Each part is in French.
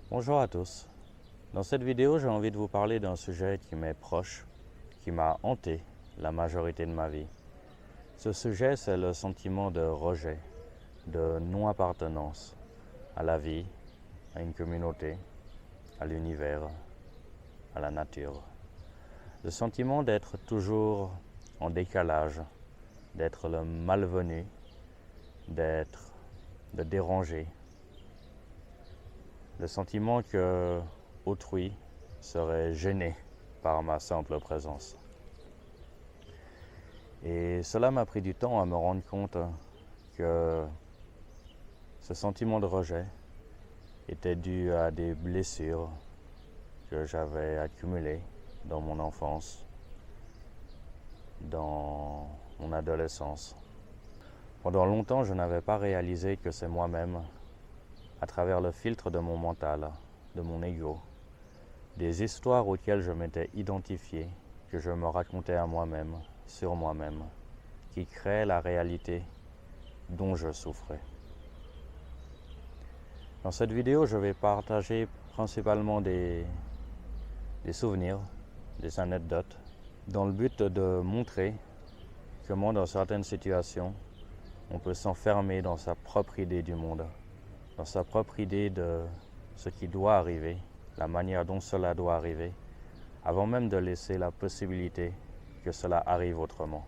Bonjour à tous. Dans cette vidéo, j'ai envie de vous parler d'un sujet qui m'est proche, qui m'a hanté la majorité de ma vie. Ce sujet, c'est le sentiment de rejet, de non-appartenance à la vie, à une communauté, à l'univers, à la nature. Le sentiment d'être toujours en décalage, d'être le malvenu, de déranger. Le sentiment que autrui serait gêné par ma simple présence. Et cela m'a pris du temps à me rendre compte que ce sentiment de rejet était dû à des blessures que j'avais accumulées dans mon enfance, dans mon adolescence. Pendant longtemps, je n'avais pas réalisé que c'est moi-même, à travers le filtre de mon mental, de mon ego, des histoires auxquelles je m'étais identifié, que je me racontais à moi-même, sur moi-même, qui créaient la réalité dont je souffrais. Dans cette vidéo, je vais partager principalement des souvenirs, des anecdotes, dans le but de montrer comment dans certaines situations, on peut s'enfermer dans sa propre idée du monde, dans sa propre idée de ce qui doit arriver, la manière dont cela doit arriver, avant même de laisser la possibilité que cela arrive autrement.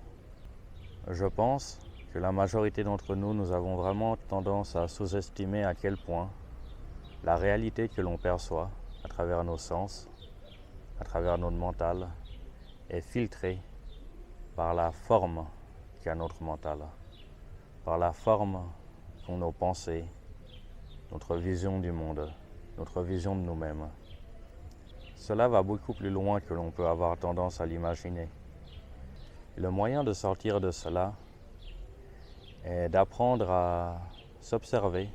Je pense que la majorité d'entre nous, nous avons vraiment tendance à sous-estimer à quel point la réalité que l'on perçoit à travers nos sens, à travers notre mental, est filtrée par la forme qu'a notre mental, par la forme qu'ont nos pensées, notre vision du monde, notre vision de nous-mêmes. Cela va beaucoup plus loin que l'on peut avoir tendance à l'imaginer. Le moyen de sortir de cela est d'apprendre à s'observer,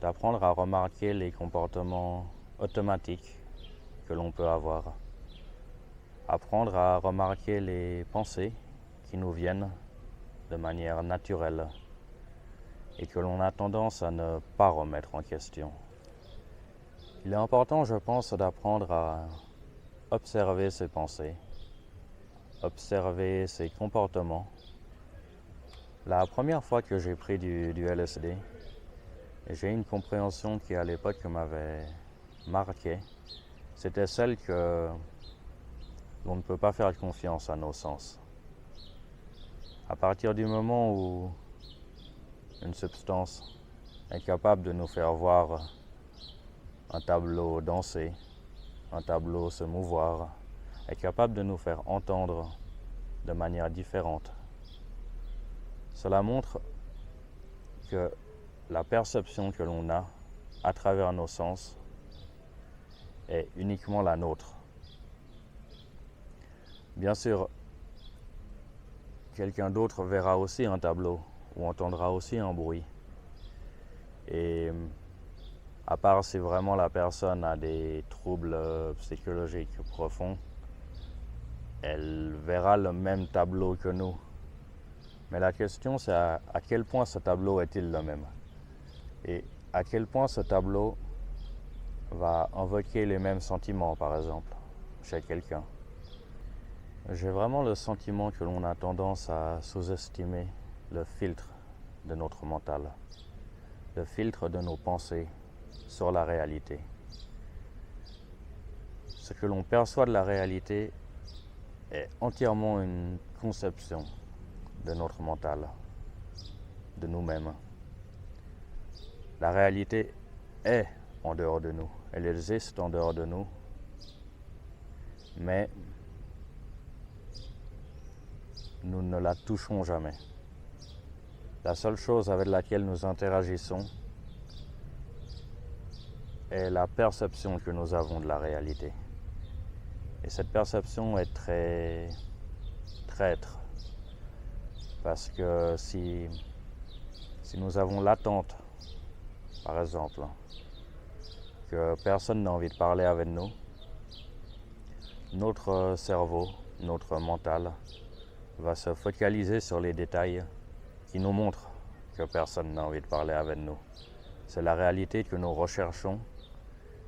d'apprendre à remarquer les comportements automatiques que l'on peut avoir. Apprendre à remarquer les pensées qui nous viennent de manière naturelle et que l'on a tendance à ne pas remettre en question. Il est important, je pense, d'apprendre à observer ses pensées, observer ses comportements. La première fois que j'ai pris du LSD, j'ai eu une compréhension qui à l'époque m'avait marqué. C'était celle que l'on ne peut pas faire confiance à nos sens. À partir du moment où une substance est capable de nous faire voir un tableau danser, un tableau se mouvoir, est capable de nous faire entendre de manière différente, cela montre que la perception que l'on a à travers nos sens est uniquement la nôtre. Bien sûr, quelqu'un d'autre verra aussi un tableau ou entendra aussi un bruit. Et à part si vraiment la personne a des troubles psychologiques profonds, elle verra le même tableau que nous. Mais la question, c'est à quel point ce tableau est-il le même? Et à quel point ce tableau va invoquer les mêmes sentiments, par exemple, chez quelqu'un. J'ai vraiment le sentiment que l'on a tendance à sous-estimer le filtre de notre mental, le filtre de nos pensées sur la réalité. Ce que l'on perçoit de la réalité est entièrement une conception de notre mental, de nous-mêmes. La réalité est en dehors de nous, elle existe en dehors de nous, mais nous ne la touchons jamais. La seule chose avec laquelle nous interagissons est la perception que nous avons de la réalité. Et cette perception est très traître, parce que si nous avons l'attente, par exemple, que personne n'a envie de parler avec nous, notre cerveau, notre mental, va se focaliser sur les détails qui nous montrent que personne n'a envie de parler avec nous. C'est la réalité que nous recherchons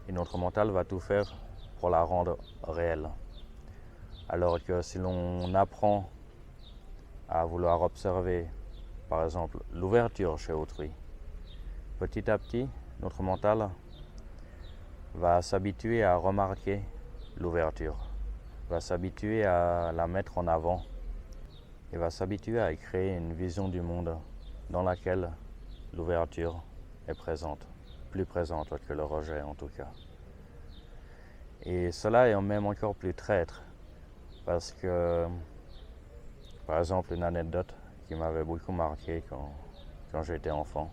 et notre mental va tout faire pour la rendre réelle. Alors que si l'on apprend à vouloir observer, par exemple, l'ouverture chez autrui, petit à petit, notre mental va s'habituer à remarquer l'ouverture, va s'habituer à la mettre en avant et va s'habituer à créer une vision du monde dans laquelle l'ouverture est présente, plus présente que le rejet en tout cas. Et cela est même encore plus traître parce que, par exemple, une anecdote qui m'avait beaucoup marqué quand j'étais enfant.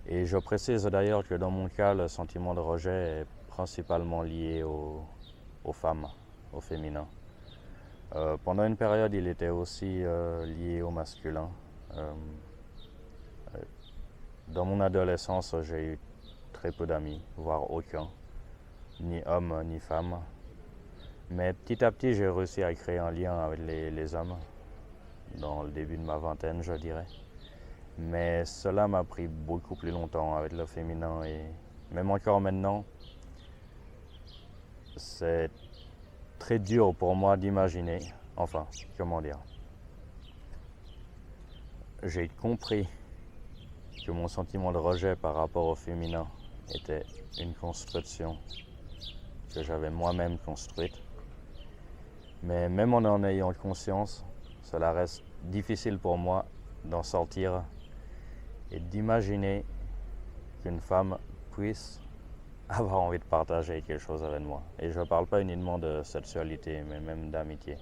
Et je précise d'ailleurs que dans mon cas, le sentiment de rejet est principalement lié aux femmes, au féminin. Pendant une période, il était aussi lié au masculin. Dans mon adolescence, j'ai eu très peu d'amis, voire aucun, ni hommes ni femmes. Mais petit à petit, j'ai réussi à créer un lien avec les hommes, dans le début de ma vingtaine, je dirais. Mais cela m'a pris beaucoup plus longtemps avec le féminin et même encore maintenant, c'est très dur pour moi d'imaginer, enfin, comment dire. J'ai compris que mon sentiment de rejet par rapport au féminin était une construction que j'avais moi-même construite. Mais même en ayant conscience, cela reste difficile pour moi d'en sortir et d'imaginer qu'une femme puisse avoir envie de partager quelque chose avec moi. Et je ne parle pas uniquement de sexualité, mais même d'amitié.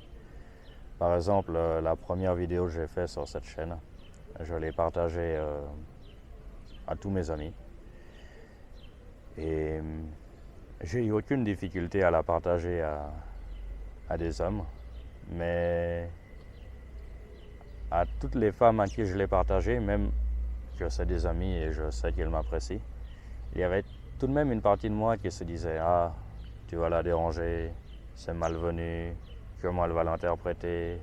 Par exemple, la première vidéo que j'ai faite sur cette chaîne, je l'ai partagée à tous mes amis. Et j'ai eu aucune difficulté à la partager à des hommes, mais à toutes les femmes à qui je l'ai partagée, même que c'est des amis et je sais qu'elles m'apprécient, il y avait tout de même une partie de moi qui se disait « Ah, tu vas la déranger, c'est malvenu, comment elle va l'interpréter,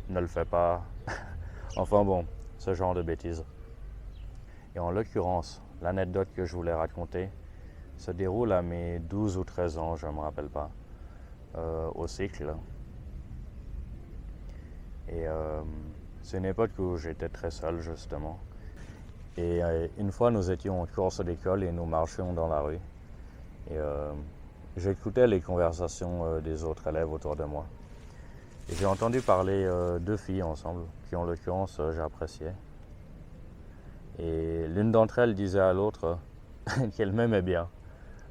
ne le fais pas. » Enfin bon, ce genre de bêtises. Et en l'occurrence, l'anecdote que je voulais raconter se déroule à mes 12 ou 13 ans, je ne me rappelle pas, au cycle. Et c'est une époque où j'étais très seul justement. Et une fois, nous étions en course d'école et nous marchions dans la rue. Et j'écoutais les conversations des autres élèves autour de moi. Et j'ai entendu parler deux filles ensemble, qui en l'occurrence j'appréciais. Et l'une d'entre elles disait à l'autre qu'elle m'aimait bien,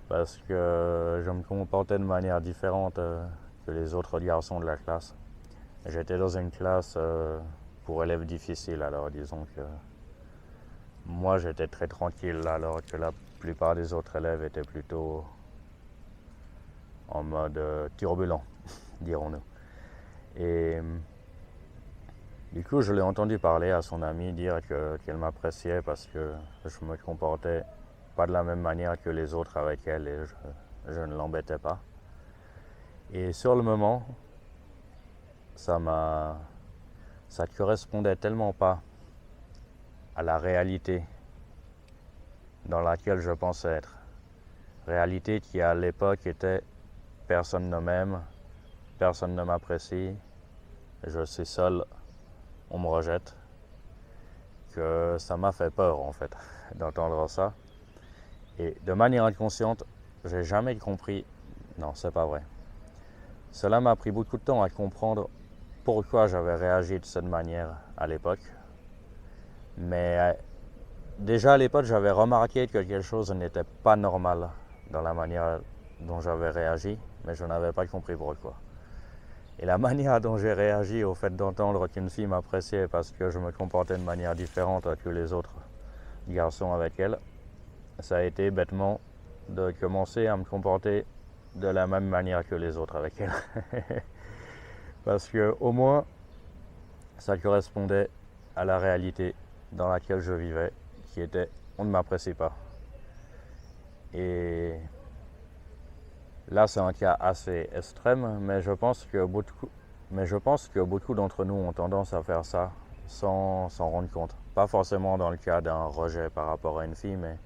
parce que je me comportais de manière différente que les autres garçons de la classe. J'étais dans une classe pour élèves difficiles, alors disons que moi j'étais très tranquille, alors que la plupart des autres élèves étaient plutôt en mode turbulent, dirons-nous. Et du coup, je l'ai entendu parler à son amie, dire qu'elle m'appréciait parce que je me comportais pas de la même manière que les autres avec elle et je ne l'embêtais pas. Et sur le moment, ça correspondait tellement pas à la réalité dans laquelle je pensais être. Réalité qui à l'époque était personne ne m'aime, personne ne m'apprécie, je suis seul, on me rejette, que ça m'a fait peur en fait d'entendre ça. Et de manière inconsciente, j'ai jamais compris, non c'est pas vrai. Cela m'a pris beaucoup de temps à comprendre pourquoi j'avais réagi de cette manière à l'époque. Mais déjà à l'époque, j'avais remarqué que quelque chose n'était pas normal dans la manière dont j'avais réagi, mais je n'avais pas compris pourquoi. Et la manière dont j'ai réagi au fait d'entendre qu'une fille m'appréciait parce que je me comportais de manière différente que les autres garçons avec elle, ça a été bêtement de commencer à me comporter de la même manière que les autres avec elle. Parce que au moins, ça correspondait à la réalité dans laquelle je vivais, qui était on ne m'apprécie pas. Et là, c'est un cas assez extrême, mais je pense que beaucoup d'entre nous ont tendance à faire ça sans s'en rendre compte. Pas forcément dans le cas d'un rejet par rapport à une fille, mais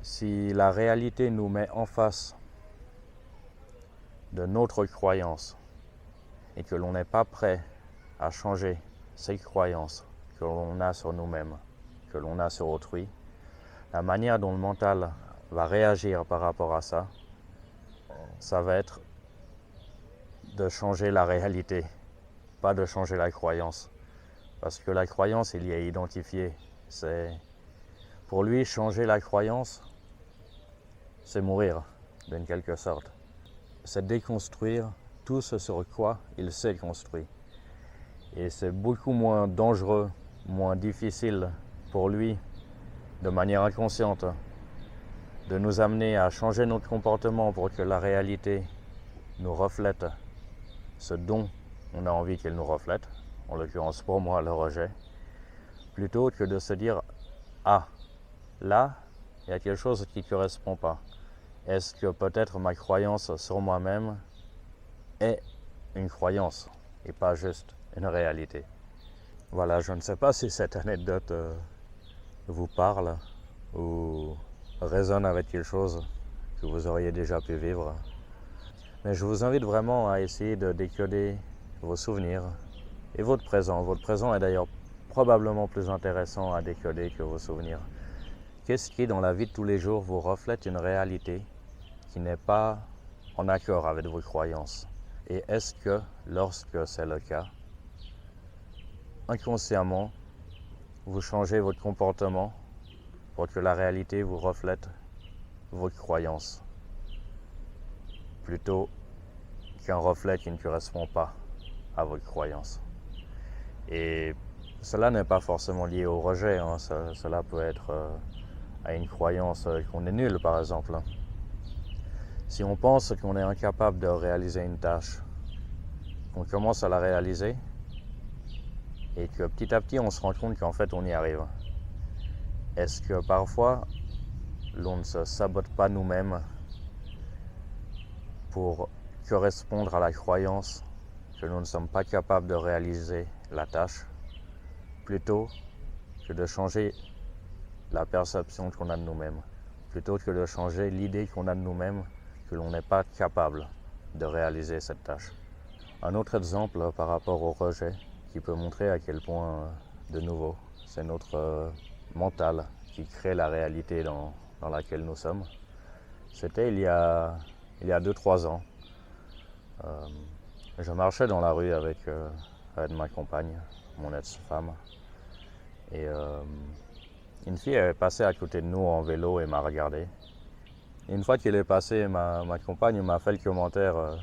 Si la réalité nous met en face de notre croyance et que l'on n'est pas prêt à changer ces croyances que l'on a sur nous-mêmes, que l'on a sur autrui, la manière dont le mental va réagir par rapport à ça, ça va être de changer la réalité, pas de changer la croyance. Parce que la croyance, il y est identifié. Pour lui, changer la croyance, c'est mourir, d'une quelque sorte. C'est déconstruire tout ce sur quoi il s'est construit. Et c'est beaucoup moins dangereux, moins difficile pour lui, de manière inconsciente, de nous amener à changer notre comportement pour que la réalité nous reflète ce dont on a envie qu'elle nous reflète, en l'occurrence pour moi le rejet, plutôt que de se dire « Ah, là, il y a quelque chose qui ne correspond pas. Est-ce que peut-être ma croyance sur moi-même est une croyance et pas juste une réalité ?» Voilà, je ne sais pas si cette anecdote vous parle ou résonne avec quelque chose que vous auriez déjà pu vivre. Mais je vous invite vraiment à essayer de décoder vos souvenirs et votre présent. Votre présent est d'ailleurs probablement plus intéressant à décoder que vos souvenirs. Qu'est-ce qui, dans la vie de tous les jours, vous reflète une réalité qui n'est pas en accord avec vos croyances? Et est-ce que, lorsque c'est le cas, inconsciemment, vous changez votre comportement pour que la réalité vous reflète vos croyances, plutôt qu'un reflet qui ne correspond pas à votre croyance? Et cela n'est pas forcément lié au rejet, hein. Cela peut être à une croyance qu'on est nul, par exemple. Si on pense qu'on est incapable de réaliser une tâche, qu'on commence à la réaliser, et que petit à petit on se rend compte qu'en fait on y arrive, est-ce que parfois l'on ne se sabote pas nous-mêmes pour correspondre à la croyance que nous ne sommes pas capables de réaliser la tâche, plutôt que de changer la perception qu'on a de nous-mêmes, plutôt que de changer l'idée qu'on a de nous-mêmes que l'on n'est pas capable de réaliser cette tâche? Un autre exemple par rapport au rejet qui peut montrer à quel point, de nouveau, c'est notre mental qui crée la réalité dans laquelle nous sommes. C'était il y a 2-3 ans. Je marchais dans la rue avec ma compagne, mon ex-femme, et une fille est passée à côté de nous en vélo et m'a regardé. Et une fois qu'elle est passée, ma compagne m'a fait le commentaire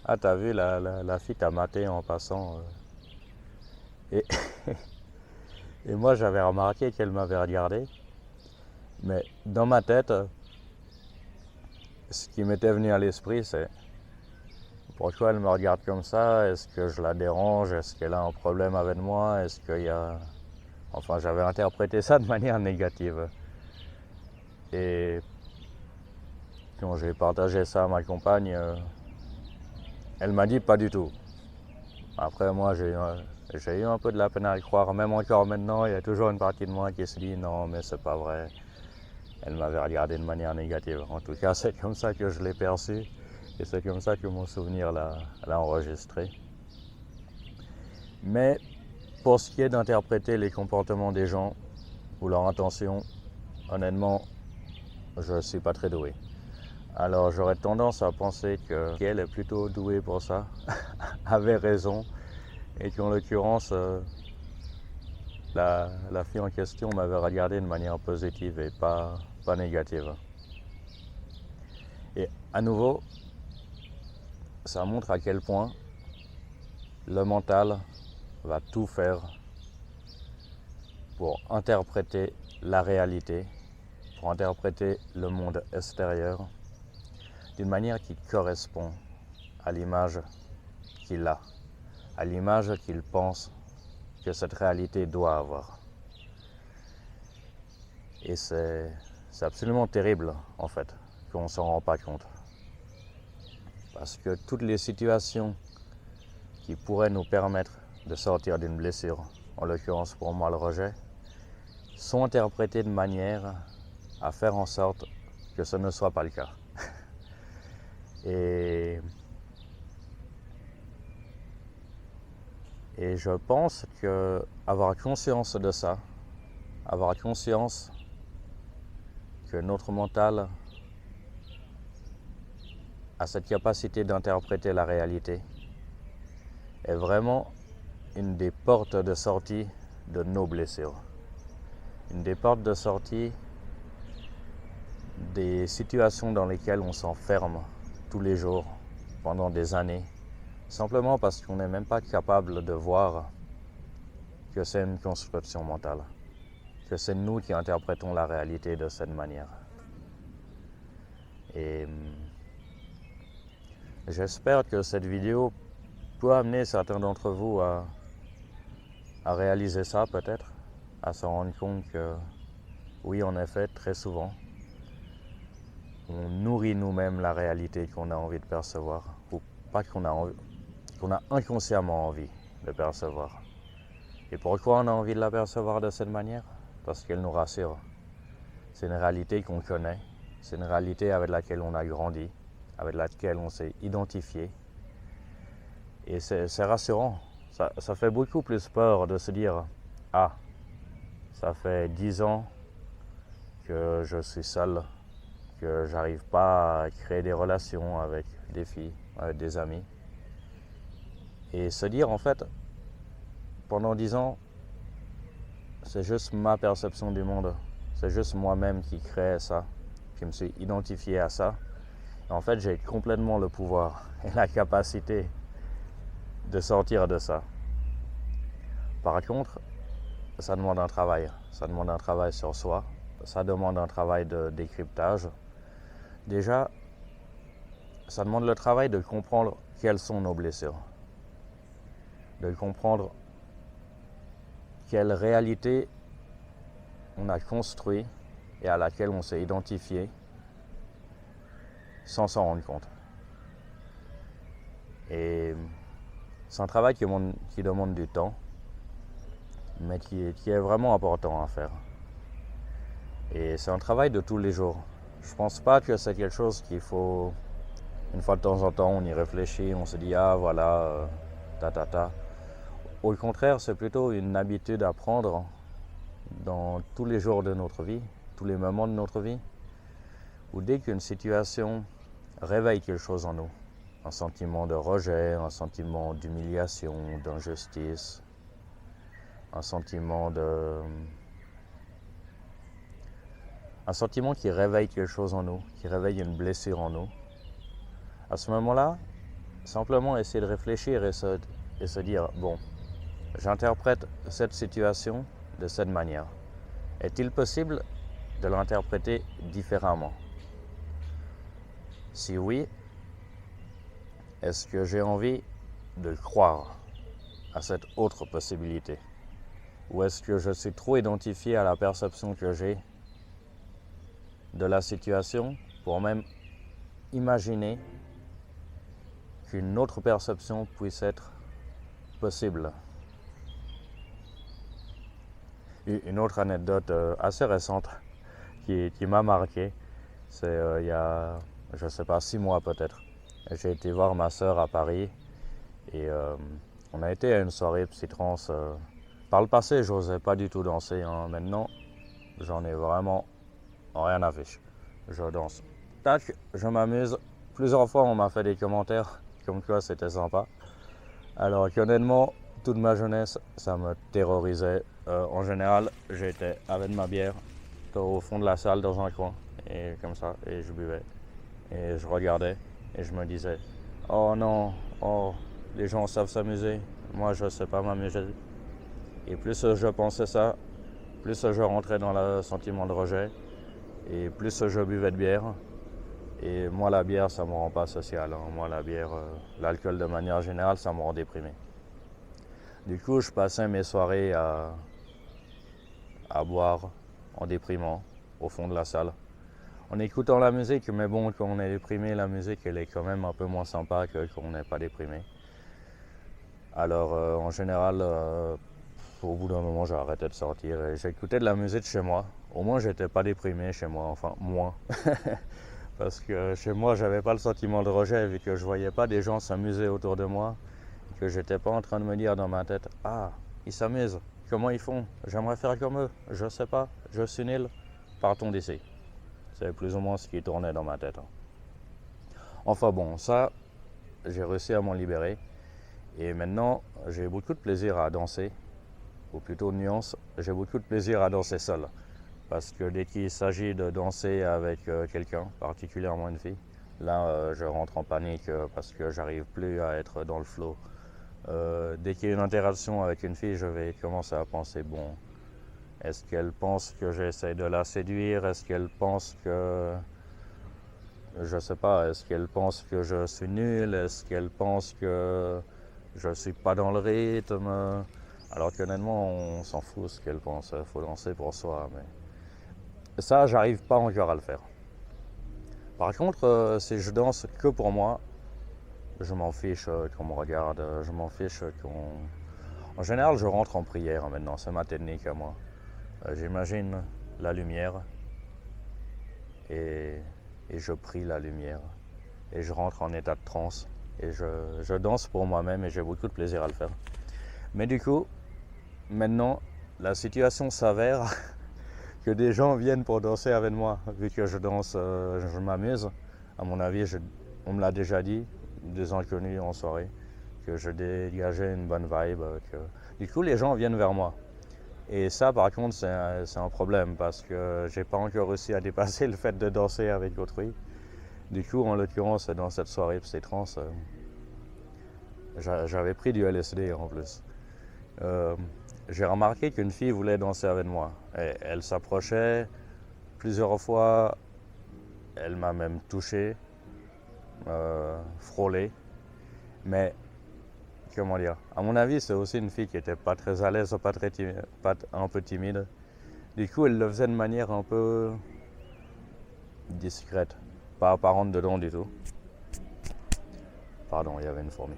Ah, t'as vu, la fille t'a maté en passant. Et, et moi, j'avais remarqué qu'elle m'avait regardé. Mais dans ma tête, ce qui m'était venu à l'esprit, c'est pourquoi elle me regarde comme ça? Est-ce que je la dérange? Est-ce qu'elle a un problème avec moi? Est-ce qu'il y a... Enfin, j'avais interprété ça de manière négative. Et quand j'ai partagé ça à ma compagne, elle m'a dit pas du tout. Après, moi, j'ai eu un peu de la peine à le croire. Même encore maintenant, il y a toujours une partie de moi qui se dit non, mais c'est pas vrai. Elle m'avait regardé de manière négative. En tout cas, c'est comme ça que je l'ai perçu. Et c'est comme ça que mon souvenir l'a enregistré. Mais pour ce qui est d'interpréter les comportements des gens ou leurs intentions, honnêtement, je ne suis pas très doué. Alors j'aurais tendance à penser qu'elle est plutôt douée pour ça, avait raison, et qu'en l'occurrence, la fille en question m'avait regardé de manière positive et pas négative. Et à nouveau, ça montre à quel point le mental va tout faire pour interpréter la réalité, pour interpréter le monde extérieur d'une manière qui correspond à l'image qu'il a, à l'image qu'il pense que cette réalité doit avoir. Et c'est absolument terrible, en fait, qu'on ne s'en rend pas compte. Parce que toutes les situations qui pourraient nous permettre de sortir d'une blessure, en l'occurrence pour moi le rejet, sont interprétées de manière à faire en sorte que ce ne soit pas le cas. Et je pense que avoir conscience de ça, avoir conscience que notre mental a cette capacité d'interpréter la réalité est vraiment une des portes de sortie de nos blessures. Une des portes de sortie des situations dans lesquelles on s'enferme tous les jours pendant des années, simplement parce qu'on n'est même pas capable de voir que c'est une construction mentale, que c'est nous qui interprétons la réalité de cette manière. Et j'espère que cette vidéo peut amener certains d'entre vous à réaliser ça peut-être, à se rendre compte que oui, en effet, très souvent, on nourrit nous-mêmes la réalité qu'on a envie de percevoir, ou pas qu'on a inconsciemment envie de percevoir. Et pourquoi on a envie de la percevoir de cette manière? Parce qu'elle nous rassure. C'est une réalité qu'on connaît, c'est une réalité avec laquelle on a grandi, avec laquelle on s'est identifié. Et c'est rassurant. Ça fait beaucoup plus peur de se dire « Ah, ça fait 10 ans que je suis seul, que j'arrive pas à créer des relations avec des filles, avec des amis. » Et se dire en fait, pendant 10 ans, c'est juste ma perception du monde, c'est juste moi-même qui crée ça, qui me suis identifié à ça. Et en fait, j'ai complètement le pouvoir et la capacité de sortir de ça. Par contre, ça demande un travail. Ça demande un travail sur soi. Ça demande un travail de décryptage. Déjà, ça demande le travail de comprendre quelles sont nos blessures. De comprendre quelle réalité on a construit et à laquelle on s'est identifié sans s'en rendre compte. Et c'est un travail qui demande du temps, mais qui est vraiment important à faire. Et c'est un travail de tous les jours. Je pense pas que c'est quelque chose qu'il faut, une fois de temps en temps, on y réfléchit, on se dit « Ah voilà, ta. » Au contraire, c'est plutôt une habitude à prendre dans tous les jours de notre vie, tous les moments de notre vie, où dès qu'une situation réveille quelque chose en nous, un sentiment de rejet, un sentiment d'humiliation, d'injustice, un sentiment qui réveille quelque chose en nous, qui réveille une blessure en nous. À ce moment-là, simplement essayer de réfléchir et se dire, bon, j'interprète cette situation de cette manière. Est-il possible de l'interpréter différemment? Si oui, est-ce que j'ai envie de croire à cette autre possibilité? Ou est-ce que je suis trop identifié à la perception que j'ai de la situation pour même imaginer qu'une autre perception puisse être possible? Une autre anecdote assez récente qui m'a marqué, c'est il y a, je ne sais pas, 6 mois peut-être. J'ai été voir ma sœur à Paris et on a été à une soirée psytrance. Par le passé, je n'osais pas du tout danser. Maintenant, j'en ai vraiment rien à fiche. Je danse. Tac, je m'amuse. Plusieurs fois, on m'a fait des commentaires comme quoi c'était sympa. Alors qu'honnêtement, toute ma jeunesse, ça me terrorisait. En général, j'étais avec ma bière au fond de la salle dans un coin, et comme ça, et je buvais. Et je regardais, et je me disais, oh non, oh, les gens savent s'amuser, moi je sais pas m'amuser. Et plus je pensais ça, plus je rentrais dans le sentiment de rejet, et plus je buvais de bière. Et moi, la bière, ça me rend pas social. Moi, la bière, l'alcool de manière générale, ça me rend déprimé. Du coup, je passais mes soirées à boire en déprimant au fond de la salle, en écoutant la musique. Mais bon, quand on est déprimé, la musique, elle est quand même un peu moins sympa que quand on n'est pas déprimé. Alors, en général, au bout d'un moment, j'ai arrêté de sortir et j'écoutais de la musique chez moi, au moins j'étais pas déprimé chez moi, enfin moins. Parce que chez moi, j'avais pas le sentiment de rejet vu que je voyais pas des gens s'amuser autour de moi, que j'étais pas en train de me dire dans ma tête, ah, ils s'amusent, comment ils font? J'aimerais faire comme eux, je sais pas, je suis nul, partons d'ici. C'est plus ou moins ce qui tournait dans ma tête. Enfin bon, ça, j'ai réussi à m'en libérer. Et maintenant, j'ai beaucoup de plaisir à danser, ou plutôt de nuance, j'ai beaucoup de plaisir à danser seul. Parce que dès qu'il s'agit de danser avec quelqu'un, particulièrement une fille, là je rentre en panique parce que j'arrive plus à être dans le flow. Dès qu'il y a une interaction avec une fille, je vais commencer à penser, bon, est-ce qu'elle pense que j'essaie de la séduire? Est-ce qu'elle pense que... Je sais pas, est-ce qu'elle pense que je suis nul? Est-ce qu'elle pense que je suis pas dans le rythme? Alors qu'honnêtement, on s'en fout ce qu'elle pense, il faut danser pour soi. Mais ça, j'arrive pas encore à le faire. Par contre, si je danse que pour moi, je m'en fiche qu'on me regarde, je m'en fiche qu'on... En général, je rentre en prière maintenant, c'est ma technique à moi. J'imagine la lumière et, et je prie la lumière. Et je rentre en état de transe et je danse pour moi-même et j'ai beaucoup de plaisir à le faire. Mais du coup, maintenant, la situation s'avère que des gens viennent pour danser avec moi. Vu que je danse, je m'amuse. À mon avis, on me l'a déjà dit, des inconnus en soirée, que je dégageais une bonne vibe. Du coup, les gens viennent vers moi. Et ça, par contre, c'est un problème parce que j'ai pas encore réussi à dépasser le fait de danser avec autrui. Du coup, en l'occurrence, dans cette soirée psy-trance, j'avais pris du LSD en plus. J'ai remarqué qu'une fille voulait danser avec moi. Et elle s'approchait plusieurs fois, elle m'a même touché, frôlé. Mais, comment dire, à mon avis, c'est aussi une fille qui était pas très à l'aise, pas très timide, un peu timide. Du coup, elle le faisait de manière un peu discrète, pas apparente dedans du tout. Pardon, il y avait une fourmi.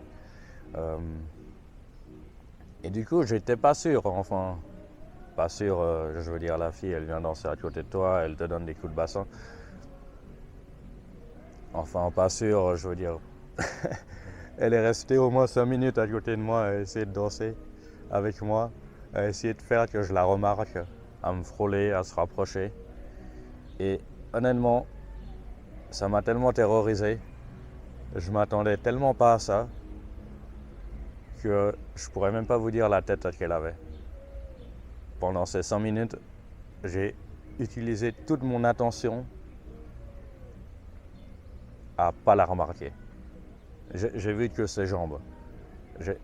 Et du coup, j'étais pas sûr, enfin, pas sûr, je veux dire, la fille, elle vient danser à côté de toi, elle te donne des coups de bassin. Enfin, pas sûr, je veux dire. Elle est restée au moins 5 minutes à côté de moi à essayer de danser avec moi, à essayer de faire que je la remarque, à me frôler, à se rapprocher. Et honnêtement, ça m'a tellement terrorisé, je m'attendais tellement pas à ça, que je pourrais même pas vous dire la tête qu'elle avait. Pendant ces 5 minutes, j'ai utilisé toute mon attention à pas la remarquer. J'ai vu que ses jambes.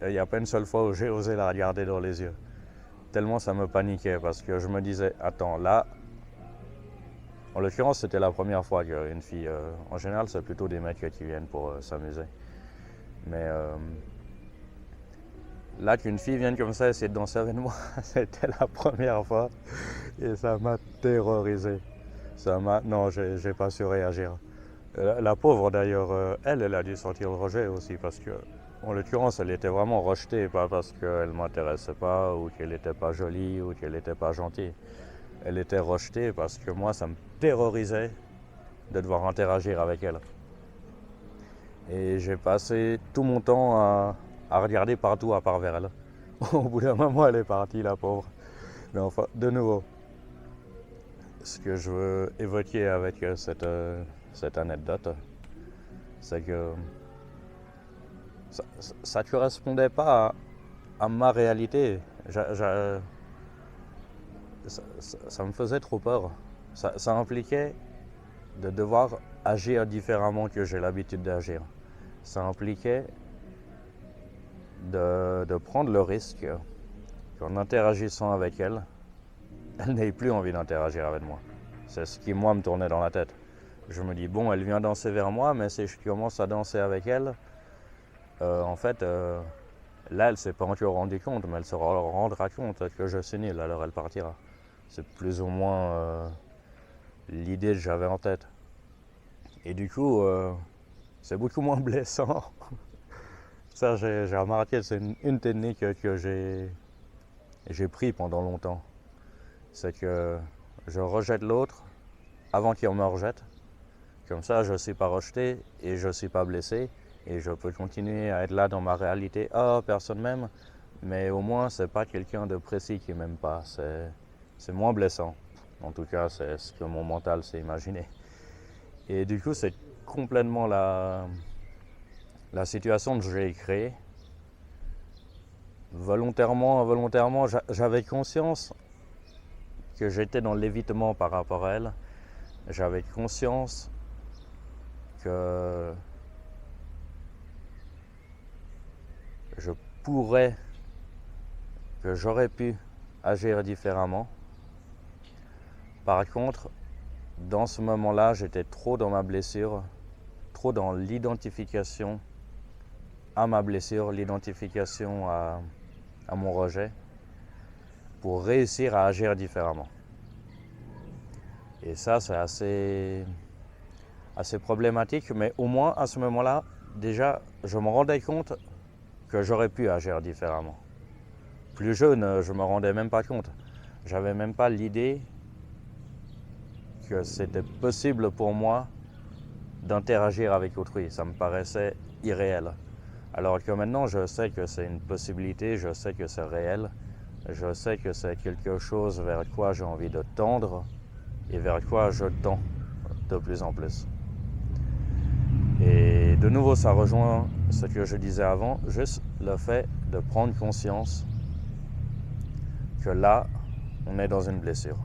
Il n'y a pas une seule fois où j'ai osé la regarder dans les yeux. Tellement ça me paniquait parce que je me disais, attends, là, en l'occurrence, c'était la première fois qu'une fille, en général, c'est plutôt des mecs qui viennent pour s'amuser. Mais là, qu'une fille vienne comme ça essayer de danser avec moi, c'était la première fois et ça m'a terrorisé. Non, j'ai pas su réagir. La pauvre d'ailleurs, elle a dû sentir le rejet aussi parce que, en l'occurrence, elle était vraiment rejetée, pas parce qu'elle m'intéressait pas ou qu'elle n'était pas jolie ou qu'elle n'était pas gentille. Elle était rejetée parce que moi, ça me terrorisait de devoir interagir avec elle. Et j'ai passé tout mon temps à regarder partout à part vers elle. Au bout d'un moment, elle est partie, la pauvre. Mais enfin, de nouveau, ce que je veux évoquer avec cette anecdote, c'est que ça ne correspondait pas à ma réalité. Ça me faisait trop peur. Ça impliquait de devoir agir différemment que j'ai l'habitude d'agir. Ça impliquait de prendre le risque qu'en interagissant avec elle, elle n'ait plus envie d'interagir avec moi. C'est ce qui, moi, me tournait dans la tête. Je me dis, bon, elle vient danser vers moi, mais si je commence à danser avec elle, en fait, là, elle ne s'est pas encore rendue compte, mais elle se rendra compte que je suis nul, alors elle partira. C'est plus ou moins l'idée que j'avais en tête. Et du coup, c'est beaucoup moins blessant. Ça, j'ai remarqué, c'est une technique que j'ai pris pendant longtemps. C'est que je rejette l'autre avant qu'il me rejette. Comme ça, je ne suis pas rejeté et je ne suis pas blessé. Et je peux continuer à être là dans ma réalité. Ah, personne m'aime, mais au moins, c'est pas quelqu'un de précis qui m'aime pas. C'est moins blessant. En tout cas, c'est ce que mon mental s'est imaginé. Et du coup, c'est complètement la situation que j'ai créée. Volontairement, involontairement, j'avais conscience que j'étais dans l'évitement par rapport à elle. J'avais conscience que j'aurais pu agir différemment. Par contre, dans ce moment-là, j'étais trop dans ma blessure, trop dans l'identification à ma blessure, l'identification à mon rejet, pour réussir à agir différemment. Et ça, c'est assez problématique, mais au moins à ce moment-là, déjà, je me rendais compte que j'aurais pu agir différemment. Plus jeune, je ne me rendais même pas compte. J'avais même pas l'idée que c'était possible pour moi d'interagir avec autrui. Ça me paraissait irréel. Alors que maintenant, je sais que c'est une possibilité, je sais que c'est réel, je sais que c'est quelque chose vers quoi j'ai envie de tendre et vers quoi je tends de plus en plus. Et de nouveau, ça rejoint ce que je disais avant, juste le fait de prendre conscience que là, on est dans une blessure.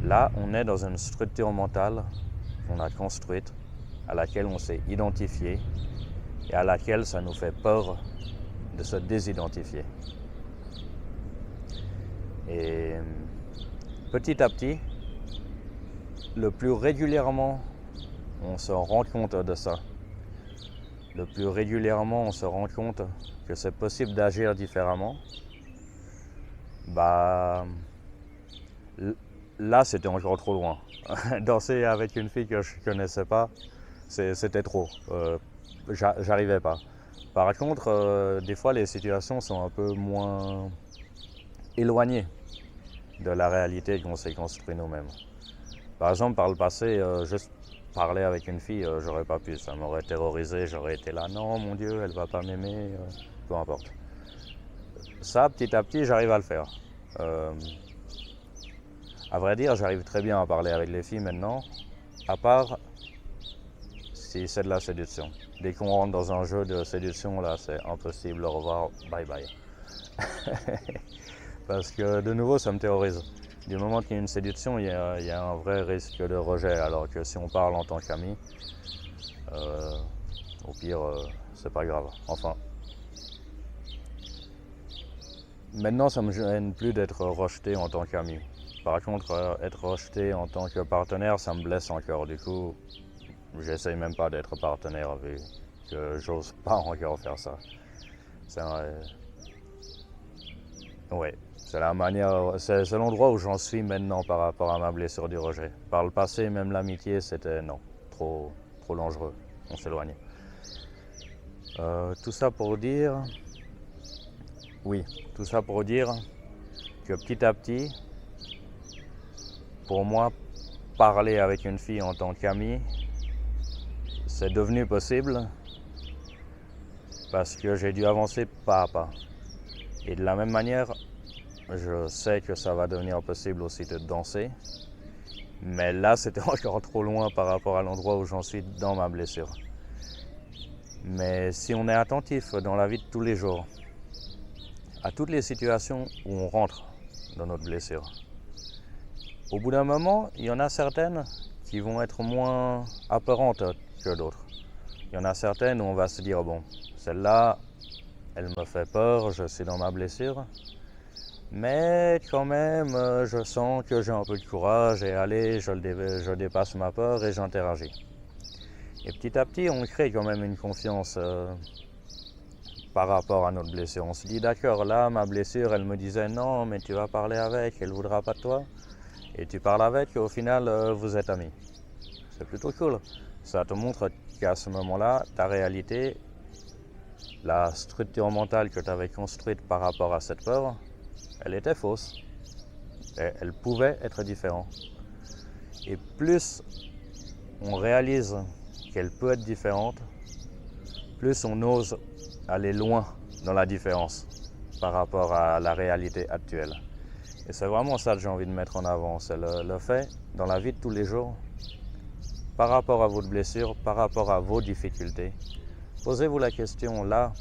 Là, on est dans une structure mentale qu'on a construite, à laquelle on s'est identifié et à laquelle ça nous fait peur de se désidentifier. Et petit à petit, le plus régulièrement on se rend compte de ça, le plus régulièrement on se rend compte que c'est possible d'agir différemment, là c'était encore trop loin. Danser avec une fille que je ne connaissais pas, c'était trop. J'arrivais pas. Par contre, des fois les situations sont un peu moins éloignées de la réalité qu'on s'est construit nous-mêmes. Par exemple, par le passé, juste parler avec une fille, j'aurais pas pu, ça m'aurait terrorisé, j'aurais été là, non mon Dieu, elle va pas m'aimer, peu importe. Ça, petit à petit, j'arrive à le faire. À vrai dire, j'arrive très bien à parler avec les filles maintenant, à part si c'est de la séduction. Dès qu'on rentre dans un jeu de séduction, là, c'est impossible, au revoir, bye bye. Parce que de nouveau, ça me terrorise. Du moment qu'il y a une séduction, il y a un vrai risque de rejet, alors que si on parle en tant qu'ami, au pire, c'est pas grave. Enfin, maintenant, ça me gêne plus d'être rejeté en tant qu'ami. Par contre, être rejeté en tant que partenaire, ça me blesse encore. Du coup, j'essaye même pas d'être partenaire vu que j'ose pas encore faire ça. Ouais, c'est la manière, c'est l'endroit où j'en suis maintenant par rapport à ma blessure du rejet. Par le passé, même l'amitié, c'était non, trop dangereux. On s'éloigne. Tout ça pour dire que petit à petit, pour moi, parler avec une fille en tant qu'ami, c'est devenu possible parce que j'ai dû avancer pas à pas. Et de la même manière, je sais que ça va devenir possible aussi de danser, mais là, c'était encore trop loin par rapport à l'endroit où j'en suis dans ma blessure. Mais si on est attentif dans la vie de tous les jours, à toutes les situations où on rentre dans notre blessure, au bout d'un moment, il y en a certaines qui vont être moins apparentes que d'autres. Il y en a certaines où on va se dire, bon, celle-là, elle me fait peur, je suis dans ma blessure, mais quand même, je sens que j'ai un peu de courage et allez, je dépasse ma peur et j'interagis. Et petit à petit, on crée quand même une confiance par rapport à notre blessure. On se dit, d'accord, là, ma blessure, elle me disait, non, mais tu vas parler avec, elle ne voudra pas de toi. Et tu parles avec et au final, vous êtes amis. C'est plutôt cool. Ça te montre qu'à ce moment-là, ta réalité, la structure mentale que tu avais construite par rapport à cette peur, elle était fausse. Et elle pouvait être différente. Et plus on réalise qu'elle peut être différente, plus on ose aller loin dans la différence par rapport à la réalité actuelle. Et c'est vraiment ça que j'ai envie de mettre en avant, c'est le fait, dans la vie de tous les jours, par rapport à votre blessure, par rapport à vos difficultés, posez-vous la question là,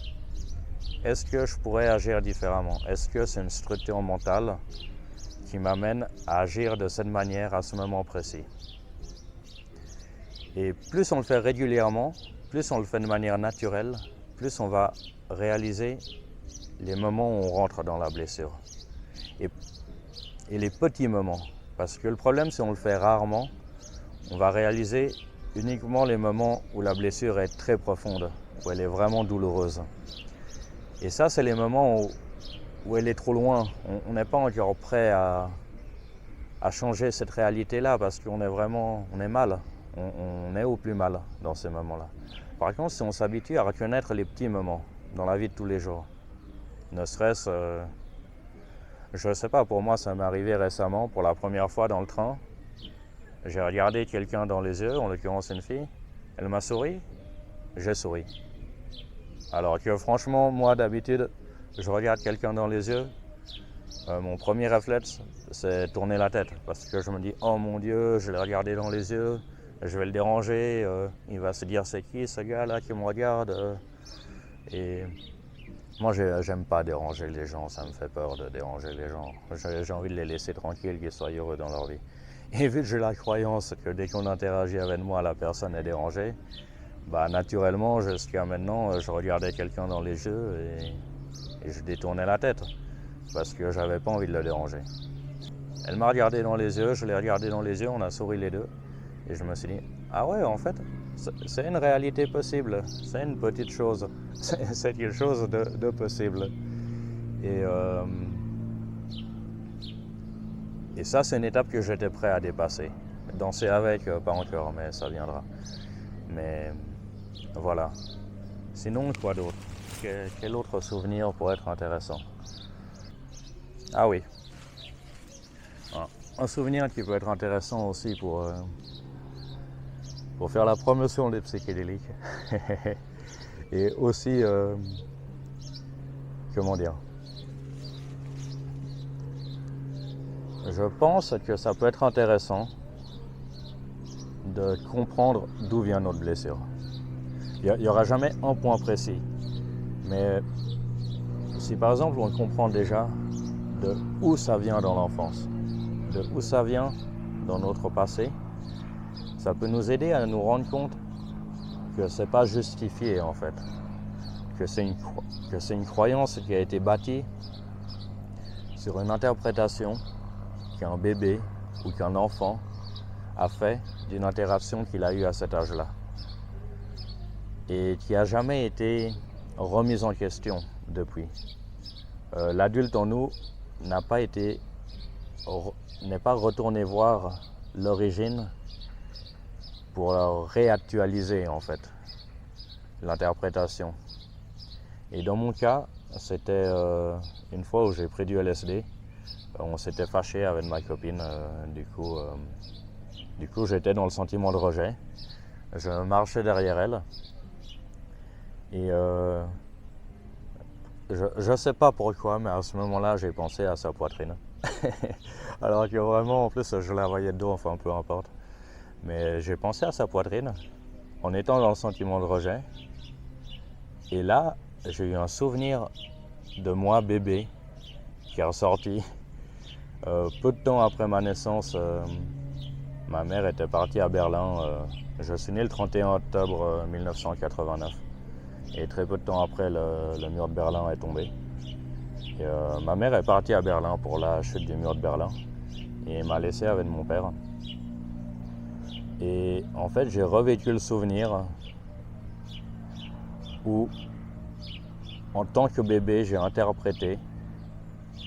est-ce que je pourrais agir différemment? Est-ce que c'est une structure mentale qui m'amène à agir de cette manière à ce moment précis? Et plus on le fait régulièrement, plus on le fait de manière naturelle, plus on va réaliser les moments où on rentre dans la blessure. Et les petits moments. Parce que le problème, si on le fait rarement, on va réaliser uniquement les moments où la blessure est très profonde, où elle est vraiment douloureuse. Et ça, c'est les moments où elle est trop loin. On n'est pas encore prêt à changer cette réalité-là parce qu'on est vraiment, on est mal. On est au plus mal dans ces moments-là. Par contre, si on s'habitue à reconnaître les petits moments dans la vie de tous les jours, ne serait-ce, je ne sais pas, pour moi ça m'est arrivé récemment pour la première fois dans le train. J'ai regardé quelqu'un dans les yeux, en l'occurrence une fille, elle m'a souri, j'ai souri. Alors que franchement, moi d'habitude, je regarde quelqu'un dans les yeux, mon premier réflexe c'est tourner la tête parce que je me dis oh mon Dieu, je l'ai regardé dans les yeux, je vais le déranger, il va se dire c'est qui ce gars là qui me regarde et moi j'aime pas déranger les gens, ça me fait peur de déranger les gens, j'ai envie de les laisser tranquilles, qu'ils soient heureux dans leur vie. Et vu que j'ai la croyance que dès qu'on interagit avec moi la personne est dérangée, bah naturellement jusqu'à maintenant je regardais quelqu'un dans les yeux et je détournais la tête parce que j'avais pas envie de le déranger. Elle m'a regardé dans les yeux, je l'ai regardé dans les yeux, on a souri les deux. Et je me suis dit, ah ouais, en fait, c'est une réalité possible, c'est une petite chose, c'est quelque chose de possible. Et ça, c'est une étape que j'étais prêt à dépasser. Danser avec, pas encore, mais ça viendra. Mais voilà. Sinon, quoi d'autre? Quel autre souvenir pourrait être intéressant? Ah oui. Un souvenir qui peut être intéressant aussi pour faire la promotion des psychédéliques. Et aussi, comment dire, je pense que ça peut être intéressant de comprendre d'où vient notre blessure. Il n'y aura jamais un point précis, mais si par exemple on comprend déjà de où ça vient dans l'enfance, de où ça vient dans notre passé, ça peut nous aider à nous rendre compte que c'est pas justifié en fait, que c'est une croyance qui a été bâtie sur une interprétation qu'un bébé ou qu'un enfant a fait d'une interaction qu'il a eue à cet âge-là et qui n'a jamais été remise en question depuis. L'adulte en nous n'est pas retourné voir l'origine pour réactualiser en fait l'interprétation. Et dans mon cas, c'était une fois où j'ai pris du LSD, on s'était fâché avec ma copine, du coup j'étais dans le sentiment de rejet, je marchais derrière elle et je sais pas pourquoi, mais à ce moment-là j'ai pensé à sa poitrine. Alors que vraiment en plus je la voyais de dos, enfin peu importe. Mais j'ai pensé à sa poitrine en étant dans le sentiment de rejet. Et là, j'ai eu un souvenir de moi bébé qui est ressorti. Peu de temps après ma naissance, ma mère était partie à Berlin. Je suis né le 31 octobre 1989. Et très peu de temps après, le mur de Berlin est tombé. Et, ma mère est partie à Berlin pour la chute du mur de Berlin. Et m'a laissé avec mon père. Et en fait, j'ai revécu le souvenir où, en tant que bébé, j'ai interprété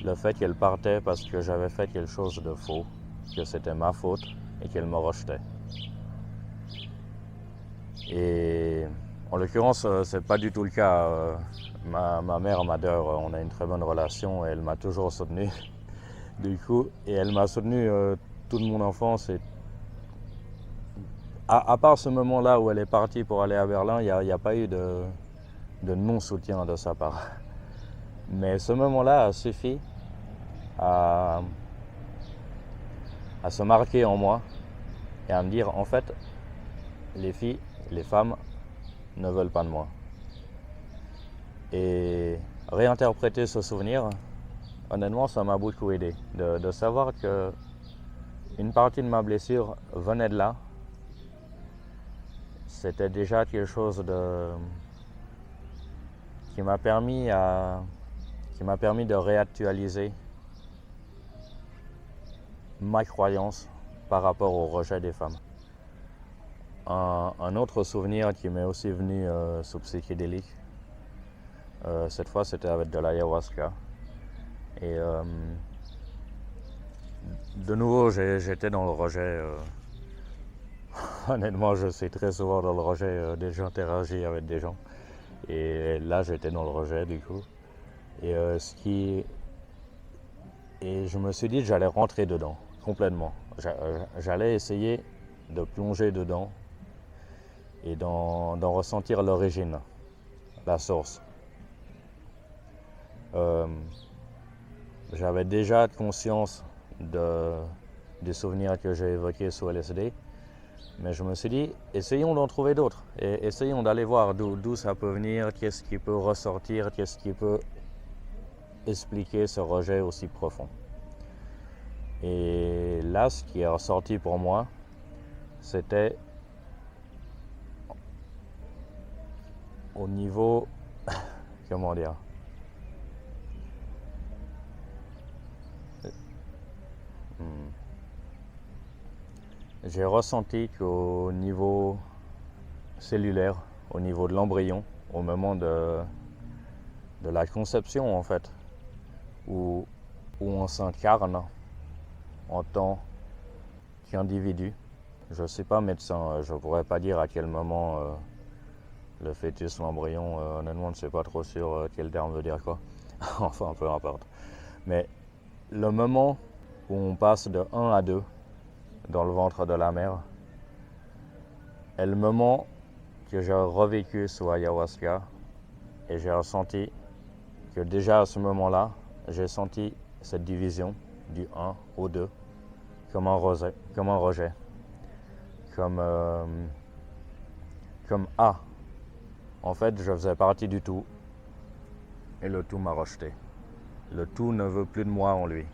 le fait qu'elle partait parce que j'avais fait quelque chose de faux, que c'était ma faute et qu'elle me rejetait. Et en l'occurrence, c'est pas du tout le cas. Ma mère, ma sœur, on a une très bonne relation et elle m'a toujours soutenu. Du coup, et elle m'a soutenu toute mon enfance et À part ce moment-là où elle est partie pour aller à Berlin, il n'y a pas eu de non-soutien de sa part. Mais ce moment-là a suffi à, à se marquer en moi et à me dire, en fait, les filles, les femmes ne veulent pas de moi. Et réinterpréter ce souvenir, honnêtement, ça m'a beaucoup aidé. De savoir que une partie de ma blessure venait de là, c'était déjà quelque chose qui m'a permis de réactualiser ma croyance par rapport au rejet des femmes. Un autre souvenir qui m'est aussi venu sous psychédélique, cette fois c'était avec de l'ayahuasca. Et de nouveau j'étais dans le rejet. Honnêtement, je suis très souvent dans le rejet dès que j'interagis avec des gens. Et là j'étais dans le rejet du coup. Et et je me suis dit que j'allais rentrer dedans complètement. J'allais essayer de plonger dedans et d'en ressentir l'origine, la source. J'avais déjà conscience des souvenirs que j'ai évoqués sous LSD, mais je me suis dit, essayons d'en trouver d'autres et essayons d'aller voir d'où ça peut venir, qu'est-ce qui peut ressortir, qu'est-ce qui peut expliquer ce rejet aussi profond. Et là, ce qui est ressorti pour moi, c'était au niveau, comment dire, j'ai ressenti qu'au niveau cellulaire, au niveau de l'embryon, au moment de la conception en fait, où on s'incarne en tant qu'individu. Je ne suis pas médecin, je ne pourrais pas dire à quel moment le fœtus, l'embryon, honnêtement, je ne suis pas trop sûr quel terme veut dire quoi. Enfin, peu importe. Mais le moment où on passe de 1 à 2 dans le ventre de la mère est le moment que j'ai revécu sous ayahuasca et j'ai ressenti que déjà à ce moment-là, j'ai senti cette division du 1 au 2 comme un rejet, comme A. En fait, je faisais partie du tout et le tout m'a rejeté. Le tout ne veut plus de moi en lui.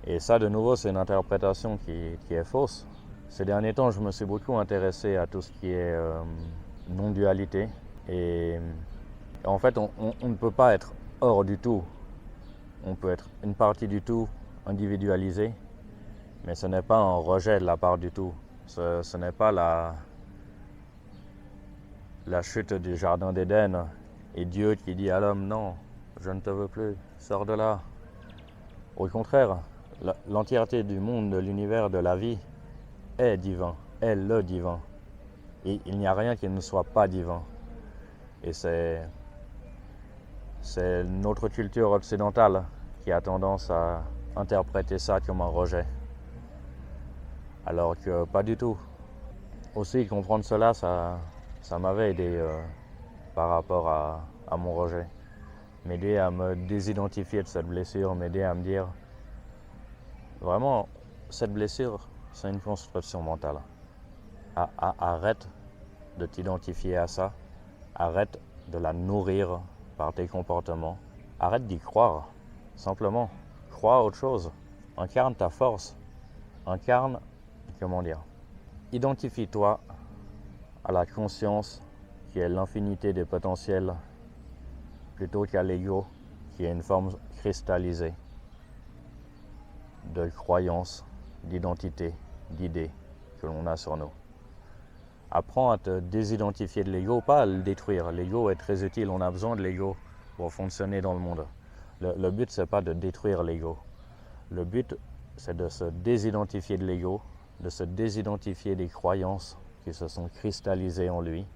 Et ça, de nouveau, c'est une interprétation qui est fausse. Ces derniers temps, je me suis beaucoup intéressé à tout ce qui est non-dualité. Et en fait, on ne peut pas être hors du tout. On peut être une partie du tout individualisée, mais ce n'est pas un rejet de la part du tout. Ce n'est pas la chute du jardin d'Éden et Dieu qui dit à l'homme non, je ne te veux plus, sors de là. Au contraire, l'entièreté du monde, de l'univers, de la vie est divin, est le divin. Et il n'y a rien qui ne soit pas divin. Et c'est notre culture occidentale qui a tendance à interpréter ça comme un rejet. Alors que pas du tout. Aussi, comprendre cela, ça m'avait aidé par rapport à mon rejet. M'aider à me désidentifier de cette blessure, m'aider à me dire, vraiment, cette blessure, c'est une construction mentale. Arrête de t'identifier à ça, arrête de la nourrir par tes comportements, arrête d'y croire, simplement, crois à autre chose, incarne ta force, incarne, identifie-toi à la conscience qui est l'infinité des potentiels plutôt qu'à l'ego qui est une forme cristallisée de croyances, d'identité, d'idées que l'on a sur nous. Apprends à te désidentifier de l'ego, pas à le détruire. L'ego est très utile, on a besoin de l'ego pour fonctionner dans le monde. Le but, c'est pas de détruire l'ego. Le but, c'est de se désidentifier de l'ego, de se désidentifier des croyances qui se sont cristallisées en lui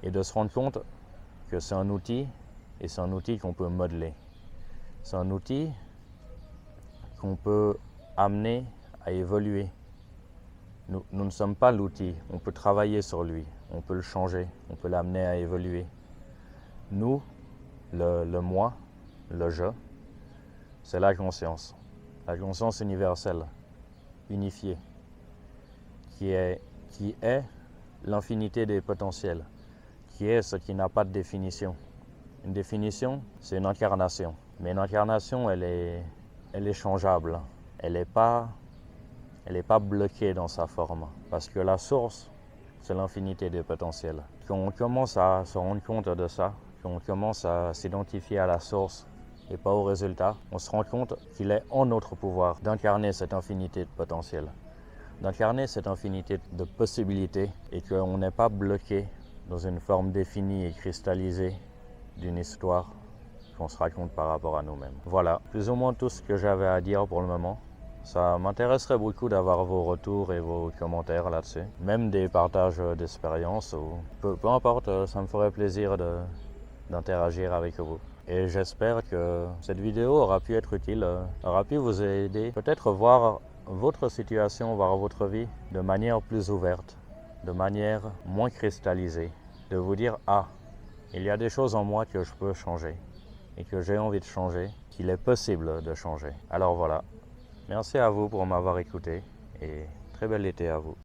et de se rendre compte que c'est un outil et c'est un outil qu'on peut modeler. C'est un outil qu'on peut amener à évoluer, Nous ne sommes pas l'outil, on peut travailler sur lui, on peut le changer, on peut l'amener à évoluer. Nous, le moi, le je, c'est la conscience universelle, unifiée, qui est l'infinité des potentiels, qui est ce qui n'a pas de définition. Une définition, c'est une incarnation, mais une incarnation, elle est changeable, elle n'est pas bloquée dans sa forme, parce que la source, c'est l'infinité des potentiels. Quand on commence à se rendre compte de ça, quand on commence à s'identifier à la source et pas au résultat, on se rend compte qu'il est en notre pouvoir d'incarner cette infinité de potentiel, d'incarner cette infinité de possibilités et qu'on n'est pas bloqué dans une forme définie et cristallisée d'une histoire qu'on se raconte par rapport à nous-mêmes. Voilà, plus ou moins tout ce que j'avais à dire pour le moment. Ça m'intéresserait beaucoup d'avoir vos retours et vos commentaires là-dessus, même des partages d'expériences, ou peu importe, ça me ferait plaisir d'interagir avec vous. Et j'espère que cette vidéo aura pu être utile, aura pu vous aider, peut-être voir votre situation, voir votre vie de manière plus ouverte, de manière moins cristallisée, de vous dire « Ah, il y a des choses en moi que je peux changer et que j'ai envie de changer, qu'il est possible de changer. » Alors voilà. Merci à vous pour m'avoir écouté et très bel été à vous.